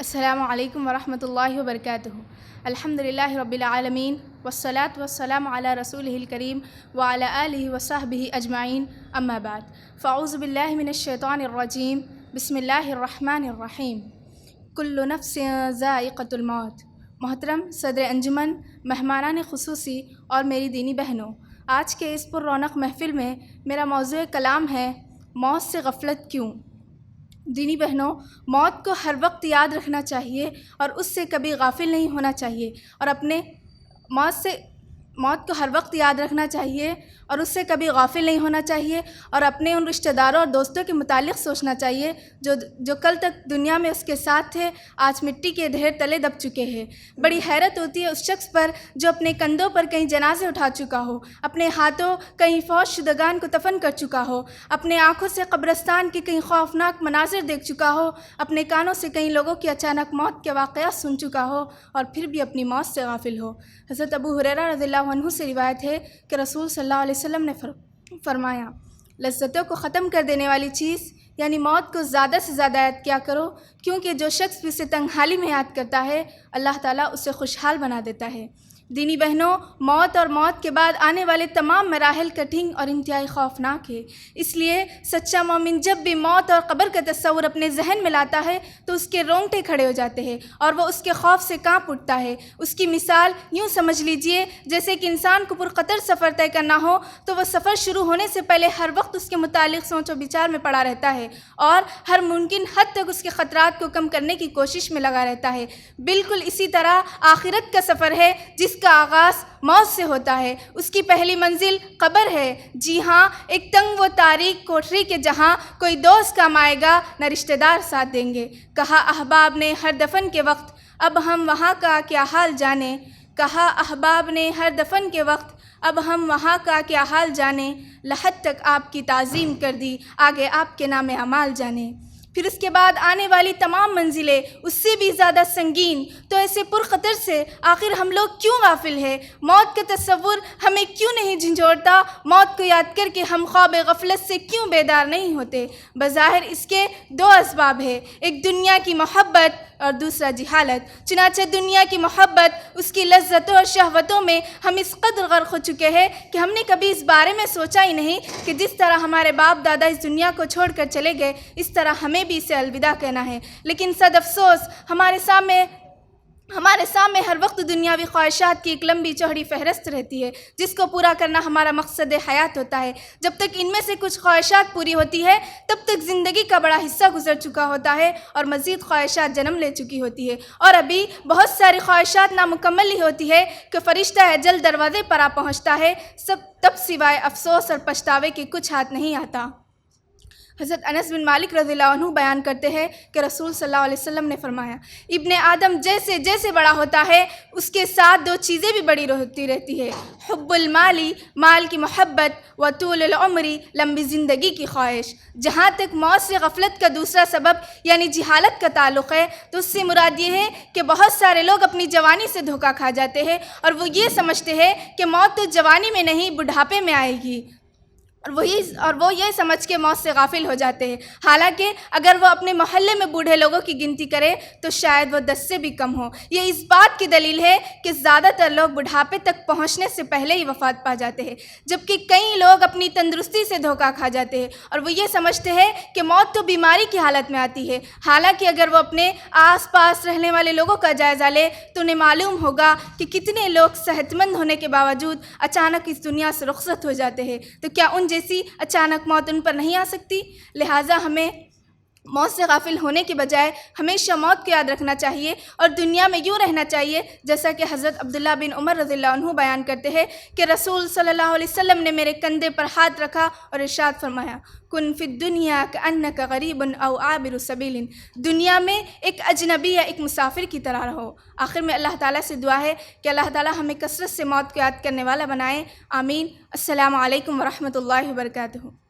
السلام علیکم ورحمۃ اللہ وبرکاتہ۔ الحمد للہ رب العالمین والصلاة والسلام علی رسولہ الکریم وعلی آلہ وصحبہ اجمعین، اما بعد فاعوذ باللہ من الشیطان الرجیم، بسم اللہ الرحمن الرحیم۔ کل نفس ذائقۃ الموت۔ محترم صدر انجمن، مہمانان خصوصی اور میری دینی بہنوں، آج کے اس پر رونق محفل میں میرا موضوع کلام ہے موت سے غفلت کیوں۔ دینی بہنوں، موت کو ہر وقت یاد رکھنا چاہیے اور اس سے کبھی غافل نہیں ہونا چاہیے، اور اپنے موت کو ہر وقت یاد رکھنا چاہیے اور اس سے کبھی غافل نہیں ہونا چاہیے، اور اپنے ان رشتہ داروں اور دوستوں کے متعلق سوچنا چاہیے جو کل تک دنیا میں اس کے ساتھ تھے، آج مٹی کے ڈھیر تلے دب چکے ہیں۔ بڑی حیرت ہوتی ہے اس شخص پر جو اپنے کندھوں پر کئی جنازے اٹھا چکا ہو، اپنے ہاتھوں کئی فوت شدگان کو دفن کر چکا ہو، اپنے آنکھوں سے قبرستان کے کئی خوفناک مناظر دیکھ چکا ہو، اپنے کانوں سے کئی لوگوں کی اچانک موت کے واقعات سن چکا ہو، اور پھر بھی اپنی موت سے غافل ہو۔ حضرت ابو ہریرہ رضی اللہ عنہ سے روایت ہے کہ رسول صلی اللہ علیہ وسلم نے فرمایا، لذتوں کو ختم کر دینے والی چیز یعنی موت کو زیادہ سے زیادہ یاد کیا کرو، کیونکہ جو شخص بھی اسے تنگ حالی میں یاد کرتا ہے، اللہ تعالیٰ اسے خوشحال بنا دیتا ہے۔ دینی بہنوں، موت اور موت کے بعد آنے والے تمام مراحل کٹھن اور انتہائی خوفناک ہے۔ اس لیے سچا مومن جب بھی موت اور قبر کا تصور اپنے ذہن میں لاتا ہے تو اس کے رونگٹے کھڑے ہو جاتے ہیں اور وہ اس کے خوف سے کانپ اٹھتا ہے۔ اس کی مثال یوں سمجھ لیجئے جیسے کہ انسان کو پرخطر سفر طے کرنا ہو تو وہ سفر شروع ہونے سے پہلے ہر وقت اس کے متعلق سوچ و بچار میں پڑا رہتا ہے اور ہر ممکن حد تک اس کے خطرات کو کم کرنے کی کوشش میں لگا رہتا ہے۔ بالکل اسی طرح آخرت کا سفر ہے جس کا آغاز موت سے ہوتا ہے۔ اس کی پہلی منزل قبر ہے۔ جی ہاں، ایک تنگ و تاریک کوٹھری کے جہاں کوئی دوست کام آئے گا، نہ رشتہ دار ساتھ دیں گے۔ کہا احباب نے ہر دفن کے وقت، اب ہم وہاں کا کیا حال جانیں۔ کہا احباب نے ہر دفن کے وقت، اب ہم وہاں کا کیا حال جانیں۔ لحد تک آپ کی تعظیم کر دی، آگے آپ کے نام اعمال جانیں۔ پھر اس کے بعد آنے والی تمام منزلیں اس سے بھی زیادہ سنگین، تو ایسے پرخطر سے آخر ہم لوگ کیوں غافل ہیں؟ موت کا تصور ہمیں کیوں نہیں جھنجھوڑتا؟ موت کو یاد کر کے ہم خواب غفلت سے کیوں بیدار نہیں ہوتے؟ بظاہر اس کے دو اسباب ہیں، ایک دنیا کی محبت اور دوسرا جہالت۔ چنانچہ دنیا کی محبت، اس کی لذتوں اور شہوتوں میں ہم اس قدر غرق ہو چکے ہیں کہ ہم نے کبھی اس بارے میں سوچا ہی نہیں کہ جس طرح ہمارے باپ دادا اس دنیا کو چھوڑ کر چلے گئے، اس طرح ہمیں بھی اسے الوداع کہنا ہے۔ لیکن صد افسوس ہمارے سامنے ہر وقت دنیاوی خواہشات کی ایک لمبی چوڑی فہرست رہتی ہے جس کو پورا کرنا ہمارا مقصد حیات ہوتا ہے۔ جب تک ان میں سے کچھ خواہشات پوری ہوتی ہے تب تک زندگی کا بڑا حصہ گزر چکا ہوتا ہے اور مزید خواہشات جنم لے چکی ہوتی ہے، اور ابھی بہت ساری خواہشات نامکمل ہی ہوتی ہے کہ فرشتہ اجل دروازے پر آ پہنچتا ہے، تب سوائے افسوس اور پچھتاوے کے کچھ ہاتھ نہیں آتا۔ حضرت انس بن مالک رضی اللہ عنہ بیان کرتے ہیں کہ رسول صلی اللہ علیہ وسلم نے فرمایا، ابن آدم جیسے جیسے بڑا ہوتا ہے اس کے ساتھ دو چیزیں بھی بڑی ہوتی رہتی ہے، حب المالی، مال کی محبت، و طول العمری، لمبی زندگی کی خواہش۔ جہاں تک موت سے غفلت کا دوسرا سبب یعنی جہالت کا تعلق ہے تو اس سے مراد یہ ہے کہ بہت سارے لوگ اپنی جوانی سے دھوکہ کھا جاتے ہیں اور وہ یہ سمجھتے ہیں کہ موت تو جوانی میں نہیں بڑھاپے میں آئے گی، اور وہ یہ سمجھ کے موت سے غافل ہو جاتے ہیں۔ حالانکہ اگر وہ اپنے محلے میں بوڑھے لوگوں کی گنتی کرے تو شاید وہ 10 سے بھی کم ہو۔ یہ اس بات کی دلیل ہے کہ زیادہ تر لوگ بڑھاپے تک پہنچنے سے پہلے ہی وفات پا جاتے ہیں، جبکہ کئی لوگ اپنی تندرستی سے دھوکہ کھا جاتے ہیں اور وہ یہ سمجھتے ہیں کہ موت تو بیماری کی حالت میں آتی ہے۔ حالانکہ اگر وہ اپنے آس پاس رہنے والے لوگوں کا جائزہ لے تو انہیں معلوم ہوگا کہ کتنے لوگ صحت مند ہونے کے باوجود اچانک اس دنیا سے رخصت ہو جاتے ہیں۔ تو کیا ان جیسی اچانک موت ان پر نہیں آ سکتی؟ لہٰذا ہمیں موت سے غافل ہونے کے بجائے ہمیشہ موت کو یاد رکھنا چاہیے اور دنیا میں یوں رہنا چاہیے جیسا کہ حضرت عبداللہ بن عمر رضی اللہ عنہ بیان کرتے ہیں کہ رسول صلی اللہ علیہ وسلم نے میرے کندھے پر ہاتھ رکھا اور ارشاد فرمایا، کن فی الدنیا کأنک غریب او عابر سبیل، دنیا میں ایک اجنبی یا ایک مسافر کی طرح رہو۔ آخر میں اللہ تعالیٰ سے دعا ہے کہ اللہ تعالیٰ ہمیں کثرت سے موت کو یاد کرنے والا بنائے، آمین۔ السلام علیکم ورحمۃ اللہ وبرکاتہ۔